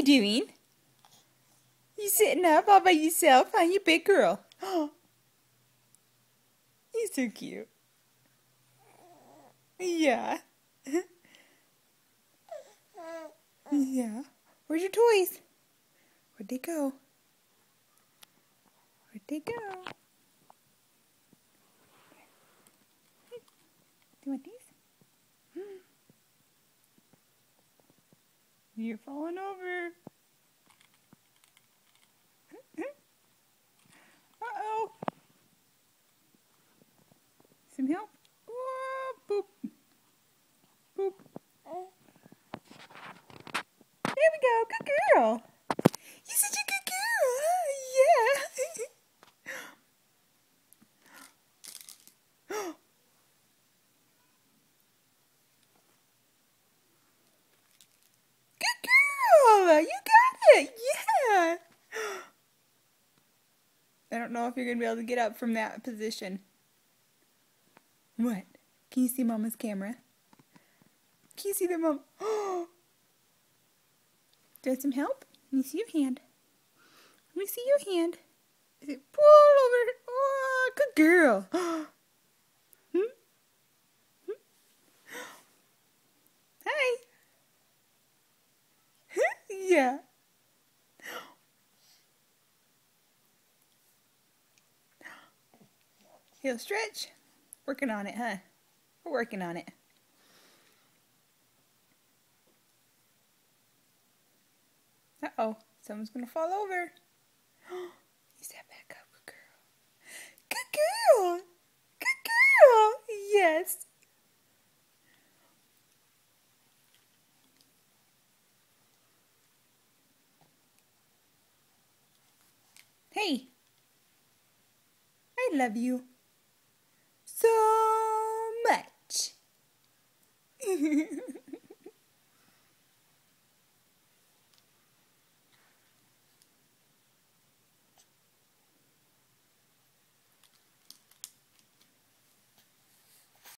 you doing? You sitting up all by yourself, huh? You big girl. You're so cute. Yeah. Yeah. Where's your toys? Where'd they go? Where'd they go? Do you want these? You're falling over. Uh-oh. Some help? Whoa, boop. Boop. There we go. Good girl. You're such a good girl. Yeah. Good girl. You got it. Yeah. I don't know if you're going to be able to get up from that position. What? Can you see Mama's camera? Can you see the mom? Oh! Do you want some help? Let me see your hand. Let me see your hand. Is it pull over? Oh, good girl. Hi. Yeah. Heel stretch. Working on it, huh? We're working on it. Uh-oh. Someone's going to fall over. You sat back up. Good girl. Good girl. Good girl. Yes. Hey. I love you so much.